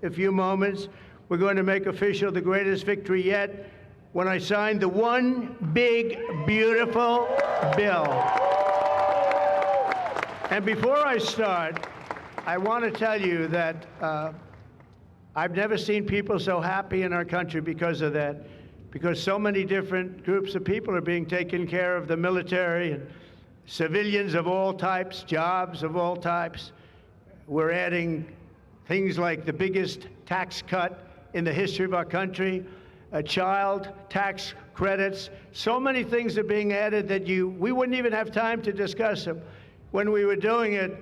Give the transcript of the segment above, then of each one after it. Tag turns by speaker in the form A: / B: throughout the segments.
A: a few moments, we're going to make official the greatest victory yet when I sign the one big, beautiful bill. And before I start, I want to tell you that I've never seen people so happy in our country because of that, because so many different groups of people are being taken care of, the military and civilians of all types, jobs of all types. We're adding things like the biggest tax cut in the history of our country, child tax credits. So many things are being added that we wouldn't even have time to discuss them. When we were doing it,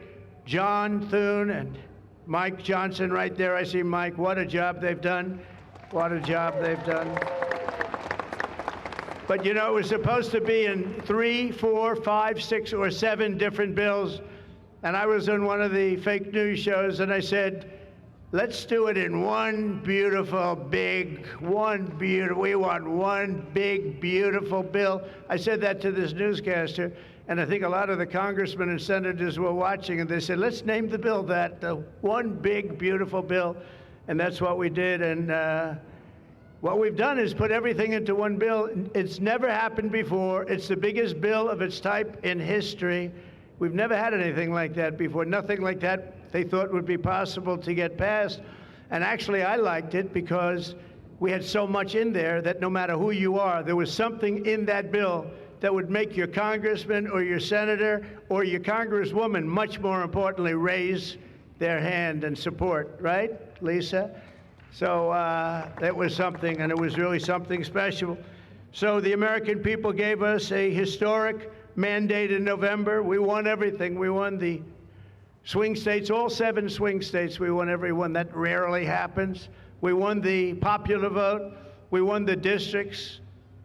A: John Thune and Mike Johnson right there, I see Mike, what a job they've done. What a job they've done. But you know, it was supposed to be in 3, 4, 5, 6, or 7 different bills. And I was on one of the fake news shows and I said, let's do it in one beautiful, big, we want one big, beautiful bill. I said that to this newscaster, and I think a lot of the congressmen and senators were watching, and they said, let's name the bill that, the one big, beautiful bill. And that's what we did. And what we've done is put everything into one bill. It's never happened before. It's the biggest bill of its type in history. We've never had anything like that before. Nothing like that they thought would be possible to get passed. And actually, I liked it because we had so much in there that no matter who you are, there was something in that bill that would make your congressman or your senator or your congresswoman, much more importantly, raise their hand and support, right, Lisa? So that was something, and it was really something special. So the American people gave us a historic mandate in November. We won everything. We won the swing states, all 7 swing states. We won every one. That rarely happens. We won the popular vote. We won the districts,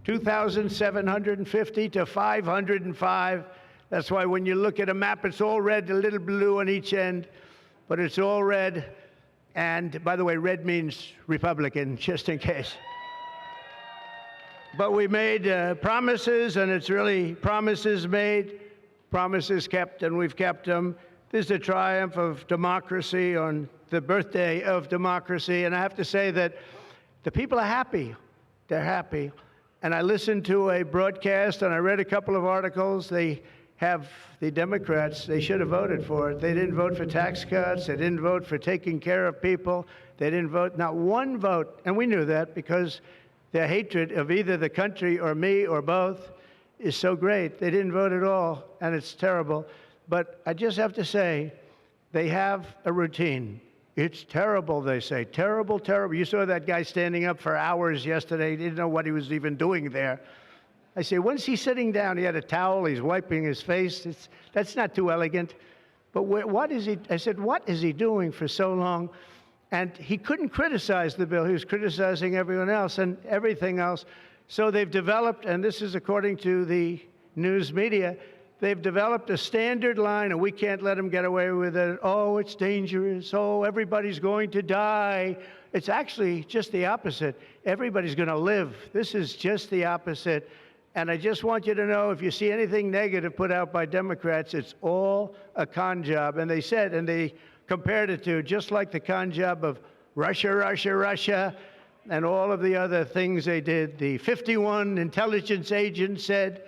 A: 2,750 to 505. That's why when you look at a map, it's all red, a little blue on each end, but it's all red. And by the way, red means Republican, just in case. But we made promises, and it's really promises made, promises kept, and we've kept them. This is a triumph of democracy on the birthday of democracy. And I have to say that the people are happy. They're happy. And I listened to a broadcast, and I read a couple of articles. They have the Democrats, they should have voted for it. They didn't vote for tax cuts. They didn't vote for taking care of people. They didn't vote, not one vote. And we knew that because their hatred of either the country or me or both is so great. They didn't vote at all, and it's terrible. But I just have to say, they have a routine. It's terrible, they say. Terrible, terrible. You saw that guy standing up for hours yesterday. He didn't know what he was even doing there. I say, when's he sitting down? He had a towel. He's wiping his face. That's not too elegant. But what is he? I said, what is he doing for so long? And he couldn't criticize the bill. He was criticizing everyone else and everything else. So they've developed, and this is according to the news media, they've developed a standard line, and we can't let them get away with it. Oh, it's dangerous. Oh, everybody's going to die. It's actually just the opposite. Everybody's going to live. This is just the opposite. And I just want you to know, if you see anything negative put out by Democrats, it's all a con job. And they said, and they compared it to just like the con job of Russia, Russia, Russia, and all of the other things they did. The 51 intelligence agents said,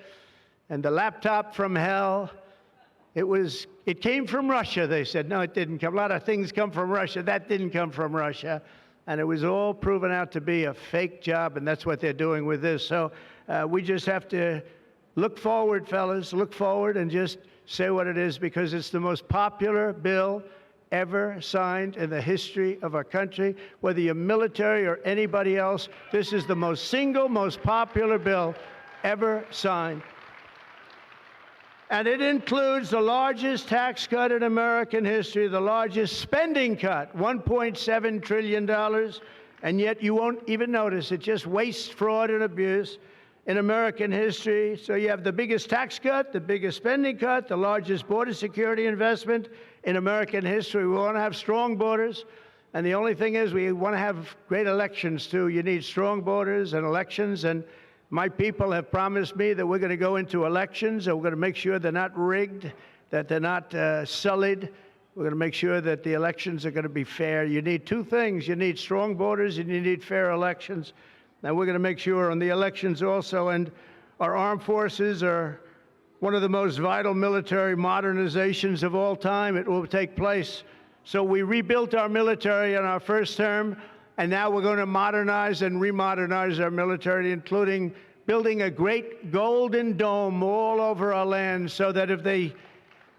A: and the laptop from hell, it came from Russia, they said. No, it didn't come. A lot of things come from Russia. That didn't come from Russia. And it was all proven out to be a fake job, and that's what they're doing with this. So we just have to look forward, fellas, look forward and just say what it is, because it's the most popular bill ever signed in the history of our country. Whether you're military or anybody else, this is the most popular bill ever signed. And it includes the largest tax cut in American history, the largest spending cut, $1.7 trillion, and yet you won't even notice it. Just waste, fraud, and abuse in American history. So you have the biggest tax cut, the biggest spending cut, the largest border security investment in American history. We want to have strong borders, and the only thing is we want to have great elections, too. You need strong borders and elections, and my people have promised me that we're going to go into elections and we're going to make sure they're not rigged, that they're not sullied, We're going to make sure that the elections are going to be fair. You need two things. You need strong borders and you need fair elections. And we're going to make sure on the elections also. And our armed forces are one of the most vital military modernizations of all time. It will take place. So we rebuilt our military in our first term, and now we're going to modernize and remodernize our military, including building a great golden dome all over our land so that if they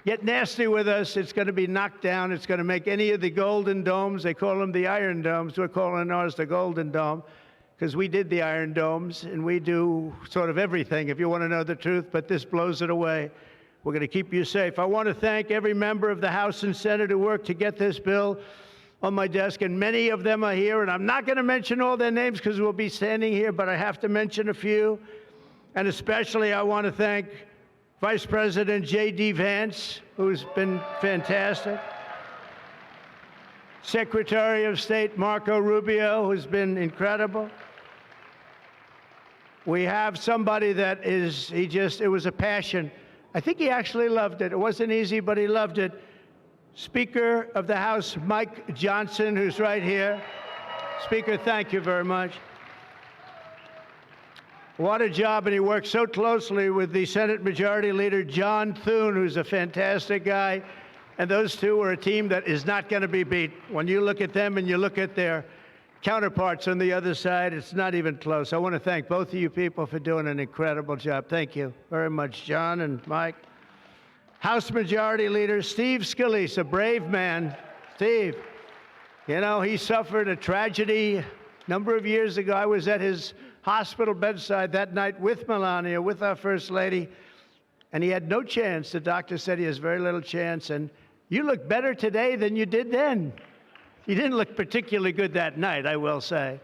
A: get nasty with us, it's going to be knocked down. It's going to make any of the golden domes, they call them the iron domes, we're calling ours the golden dome, because we did the iron domes, and we do sort of everything, if you want to know the truth, but this blows it away. We're going to keep you safe. I want to thank every member of the House and Senate who worked to get this bill on my desk, and many of them are here, and I'm not going to mention all their names because we'll be standing here, but I have to mention a few, and especially I want to thank Vice President J.D. Vance, who's been fantastic. Secretary of State Marco Rubio, who's been incredible. We have somebody that is, it was a passion. I think he actually loved it. It wasn't easy, but he loved it. Speaker of the House, Mike Johnson, who's right here. Speaker, thank you very much. What a job, and he worked so closely with the Senate Majority Leader, John Thune, who's a fantastic guy. And those two are a team that is not going to be beat. When you look at them and you look at their counterparts on the other side, it's not even close. I want to thank both of you people for doing an incredible job. Thank you very much, John and Mike. House Majority Leader Steve Scalise, a brave man. Steve, you know, he suffered a tragedy a number of years ago. I was at his hospital bedside that night with Melania, with our First Lady, and he had no chance. The doctor said he has very little chance, and you look better today than you did then. You didn't look particularly good that night, I will say.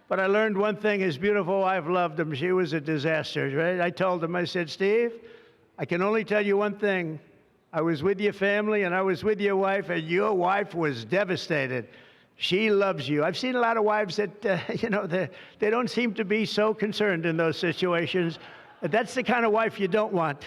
A: But I learned one thing, his beautiful wife loved him. She was a disaster, right? I told him, I said, Steve, I can only tell you one thing. I was with your family and I was with your wife, and your wife was devastated. She loves you. I've seen a lot of wives that, you know, they don't seem to be so concerned in those situations. That's the kind of wife you don't want.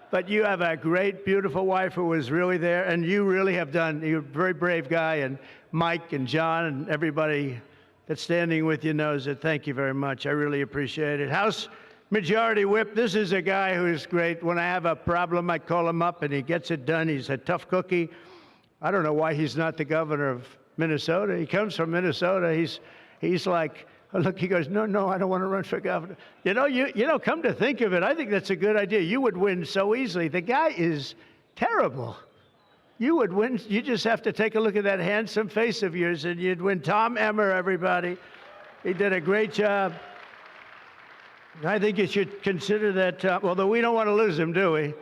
A: But you have a great, beautiful wife who was really there, and you really have done. You're a very brave guy, and Mike and John and everybody that's standing with you knows it. Thank you very much. I really appreciate it. House Majority Whip, this is a guy who's great. When I have a problem, I call him up, and he gets it done. He's a tough cookie. I don't know why he's not the governor of Minnesota. He comes from Minnesota. He's like, oh, look, he goes, no, I don't want to run for governor. You know, come to think of it, I think that's a good idea. You would win so easily. The guy is terrible. You would win. You just have to take a look at that handsome face of yours, and you'd win. Tom Emmer, everybody. He did a great job. I think you should consider that, although we don't want to lose him, do we?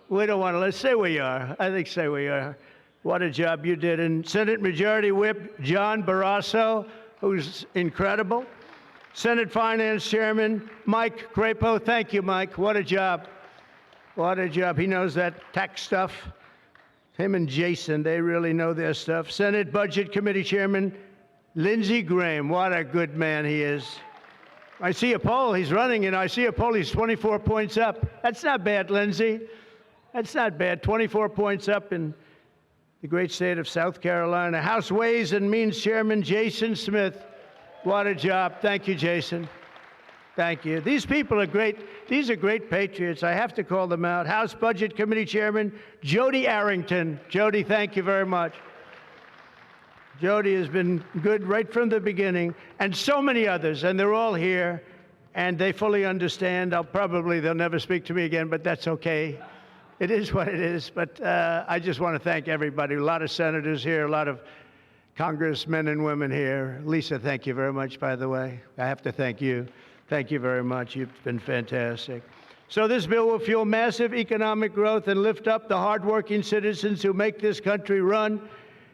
A: We don't want to lose. Say we are. I think say we are. What a job you did. And Senate Majority Whip John Barrasso, who's incredible. Senate Finance Chairman Mike Crapo. Thank you, Mike. What a job. What a job. He knows that tax stuff. Him and Jason, they really know their stuff. Senate Budget Committee Chairman Lindsey Graham. What a good man he is. I see a poll. He's running, and I see a poll. He's 24 points up. That's not bad, Lindsey. That's not bad. 24 points up in the great state of South Carolina. House Ways and Means Chairman Jason Smith. What a job. Thank you, Jason. Thank you. These people are great. These are great patriots. I have to call them out. House Budget Committee Chairman Jody Arrington. Jody, thank you very much. Jody has been good right from the beginning, and so many others, and they're all here, and they fully understand. They'll never speak to me again, but that's okay. It is what it is, but I just want to thank everybody. A lot of senators here, a lot of congressmen and women here. Lisa, thank you very much, by the way. I have to thank you. Thank you very much. You've been fantastic. So this bill will fuel massive economic growth and lift up the hardworking citizens who make this country run.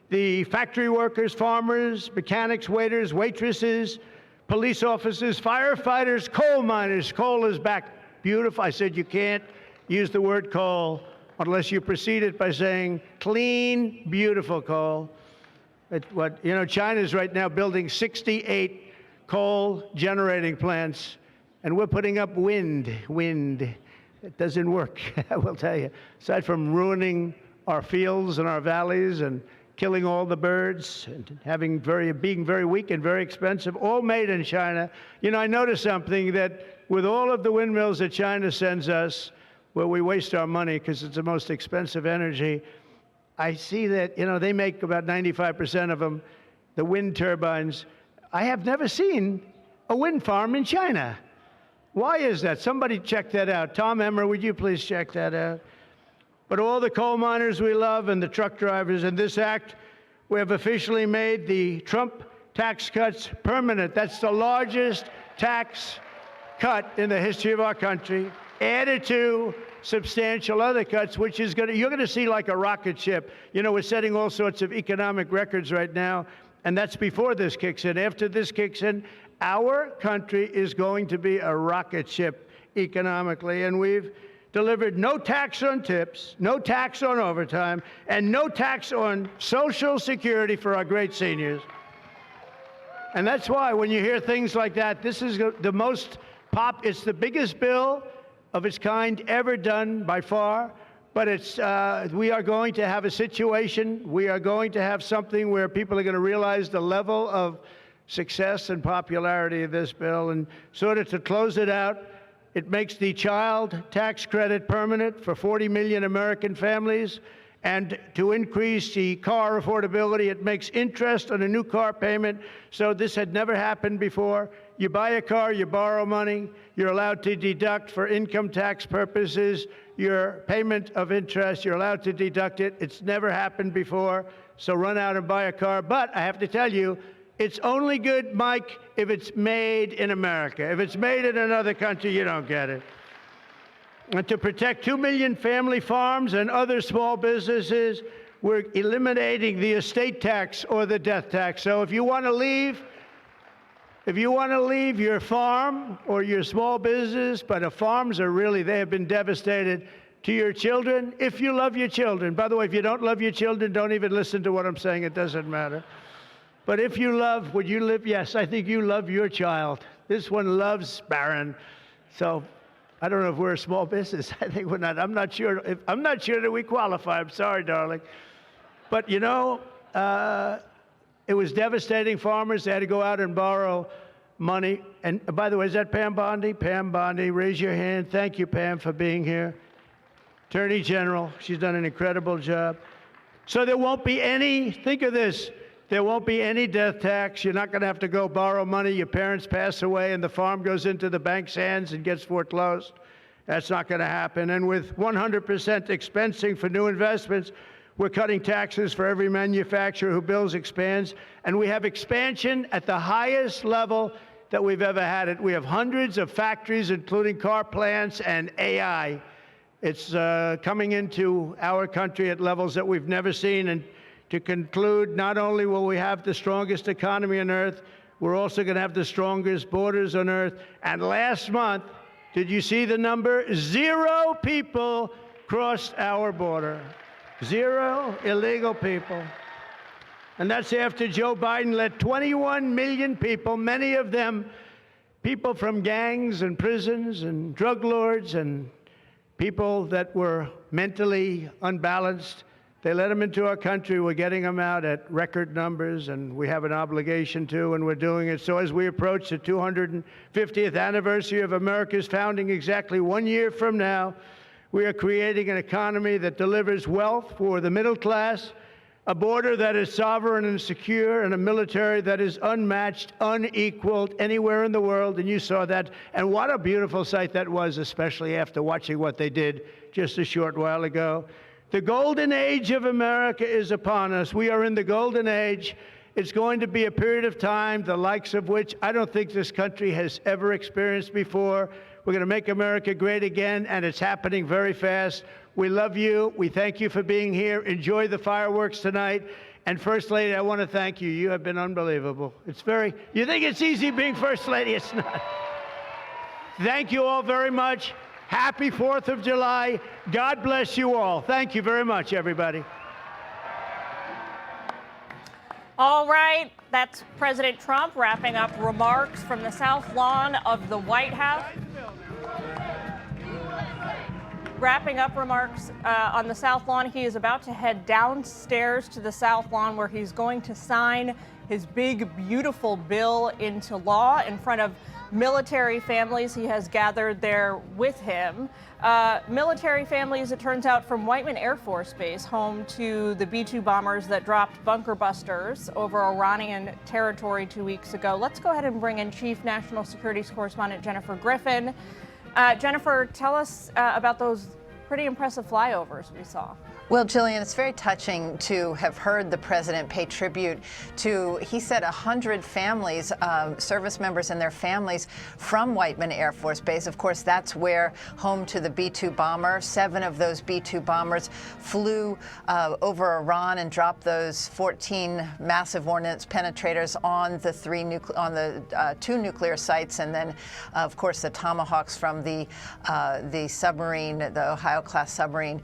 A: The factory workers, farmers, mechanics, waiters, waitresses, police officers, firefighters, coal miners. Coal is back. Beautiful. I said you can't use the word coal unless you precede it by saying clean, beautiful coal. China's right now building 68 coal generating plants, and we're putting up wind. It doesn't work, I will tell you. Aside from ruining our fields and our valleys and killing all the birds and being very weak and very expensive, all made in China. You know, I noticed something, that with all of the windmills that China sends us, where we waste our money because it's the most expensive energy, I see that, you know, they make about 95% of them, the wind turbines. I have never seen a wind farm in China. Why is that? Somebody check that out. Tom Emmer, would you please check that out? But all the coal miners we love and the truck drivers, in this act, we have officially made the Trump tax cuts permanent. That's the largest tax cut in the history of our country, added to substantial other cuts, which is you're going to see like a rocket ship. You know, we're setting all sorts of economic records right now, and that's before this kicks in. After this kicks in, our country is going to be a rocket ship economically, and we've delivered no tax on tips, no tax on overtime, and no tax on Social Security for our great seniors. And that's why when you hear things like that, this is the most it's the biggest bill of its kind ever done by far, but we are going to have a situation, we are going to have something where people are going to realize the level of success and popularity of this bill. And sort of to close it out, it makes the child tax credit permanent for 40 million American families. And to increase the car affordability, it makes interest on a new car payment. So this had never happened before. You buy a car, you borrow money, you're allowed to deduct for income tax purposes your payment of interest. You're allowed to deduct it. It's never happened before. So run out and buy a car. But I have to tell you, it's only good, Mike, if it's made in America. If it's made in another country, you don't get it. And to protect 2 million family farms and other small businesses, we're eliminating the estate tax or the death tax. So if you want to leave your farm or your small business, but farms are really, they have been devastated, to your children, if you love your children. By the way, if you don't love your children, don't even listen to what I'm saying. It doesn't matter. But if you love, would you live? Yes, I think you love your child. This one loves Barron. So I don't know if we're a small business. I think we're not. I'm not sure that we qualify. I'm sorry, darling. But, you know, it was devastating. Farmers, they had to go out and borrow money. And by the way, is that Pam Bondi? Pam Bondi, raise your hand. Thank you, Pam, for being here. Attorney General, she's done an incredible job. So there won't be any, think of this, there won't be any death tax. You're not going to have to go borrow money. Your parents pass away and the farm goes into the bank's hands and gets foreclosed. That's not going to happen. And with 100% expensing for new investments, we're cutting taxes for every manufacturer who builds, expands. And we have expansion at the highest level that we've ever had it. We have hundreds of factories, including car plants and AI. It's coming into our country at levels that we've never seen. And to conclude, not only will we have the strongest economy on earth, we're also going to have the strongest borders on earth. And last month, did you see the number? 0 people crossed our border. 0 illegal people. And that's after Joe Biden let 21 million people, many of them people from gangs and prisons and drug lords and people that were mentally unbalanced, they let them into our country. We're getting them out at record numbers, and we have an obligation to, and we're doing it. So as we approach the 250th anniversary of America's founding exactly 1 year from now, we are creating an economy that delivers wealth for the middle class, a border that is sovereign and secure, and a military that is unmatched, unequaled anywhere in the world. And you saw that. And what a beautiful sight that was, especially after watching what they did just a short while ago. The golden age of America is upon us. We are in the golden age. It's going to be a period of time, the likes of which I don't think this country has ever experienced before. We're going to make America great again, and it's happening very fast. We love you. We thank you for being here. Enjoy the fireworks tonight. And First Lady, I want to thank you. You have been unbelievable. You think it's easy being First Lady? It's not. Thank you all very much. Happy 4th of July. God bless you all. Thank you very much, everybody.
B: All right, that's President Trump wrapping up remarks from the South Lawn of the White House. wrapping up remarks on the South Lawn. He is about to head downstairs to the South Lawn where he's going to sign his big, beautiful bill into law in front of military families he has gathered there with him. Military families, it turns out, from Whiteman Air Force Base, home to the B-2 bombers that dropped bunker busters over Iranian territory 2 weeks ago. Let's go ahead and bring in Chief National Securities Correspondent Jennifer Griffin. Jennifer, tell us about those pretty impressive flyovers we saw.
C: Well, Jillian, it's very touching to have heard the president pay tribute to, he said, 100 families, service members and their families from Whiteman Air Force Base. Of course, that's where home to the B-2 bomber. 7 of those B-2 bombers flew over Iran and dropped those 14 massive ordnance penetrators on the 2 nuclear sites, and then, of course, the Tomahawks from the submarine, the Ohio-class submarine,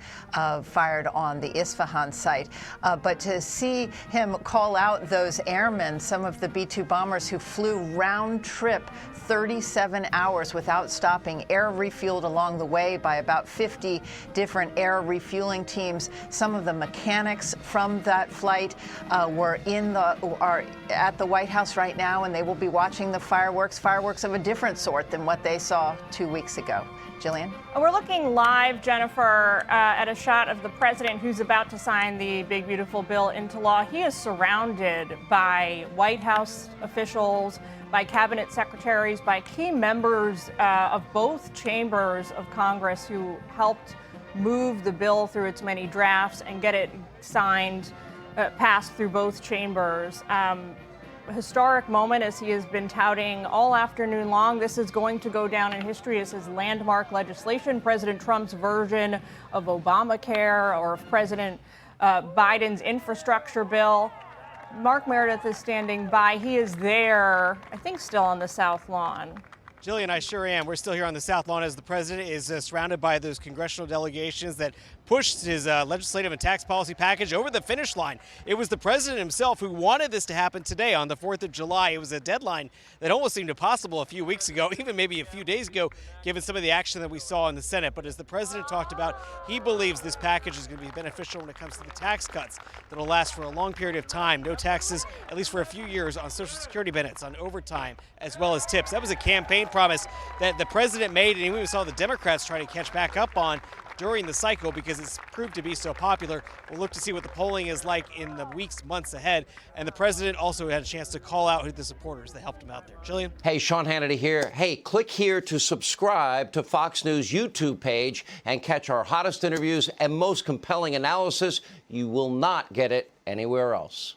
C: fired on the Isfahan site. But to see him call out those airmen, some of the B-2 bombers who flew round trip 37 hours without stopping, air refueled along the way by about 50 different air refueling teams. Some of the mechanics from that flight are at the White House right now, and they will be watching the fireworks of a different sort than what they saw 2 weeks ago. Jillian?
B: We're looking live, Jennifer, at a shot of the president who's about to sign the big, beautiful bill into law. He is surrounded by White House officials, by cabinet secretaries, by key members of both chambers of Congress who helped move the bill through its many drafts and get it signed, passed through both chambers. Historic moment, as he has been touting all afternoon long. This is going to go down in history as his landmark legislation, President Trump's version of Obamacare or of President Biden's infrastructure bill. Mark Meredith is standing by. He is there, I think, still on the South Lawn.
D: Jillian, I sure am. We're still here on the South Lawn as the president is surrounded by those congressional delegations that pushed his legislative and tax policy package over the finish line. It was the president himself who wanted this to happen today on the 4th of July. It was a deadline that almost seemed impossible a few weeks ago, even maybe a few days ago, given some of the action that we saw in the Senate. But as the president talked about, he believes this package is going to be beneficial when it comes to the tax cuts that will last for a long period of time. No taxes, at least for a few years, on Social Security benefits, on overtime, as well as tips. That was a campaign promise that the president made, and we saw the Democrats try to catch back up on during the cycle because it's proved to be so popular. We'll look to see what the polling is like in the weeks, months ahead. And the president also had a chance to call out who the supporters that helped him out there. Jillian?
E: Hey, Sean Hannity here. Hey, click here to subscribe to Fox News YouTube page and catch our hottest interviews and most compelling analysis. You will not get it anywhere else.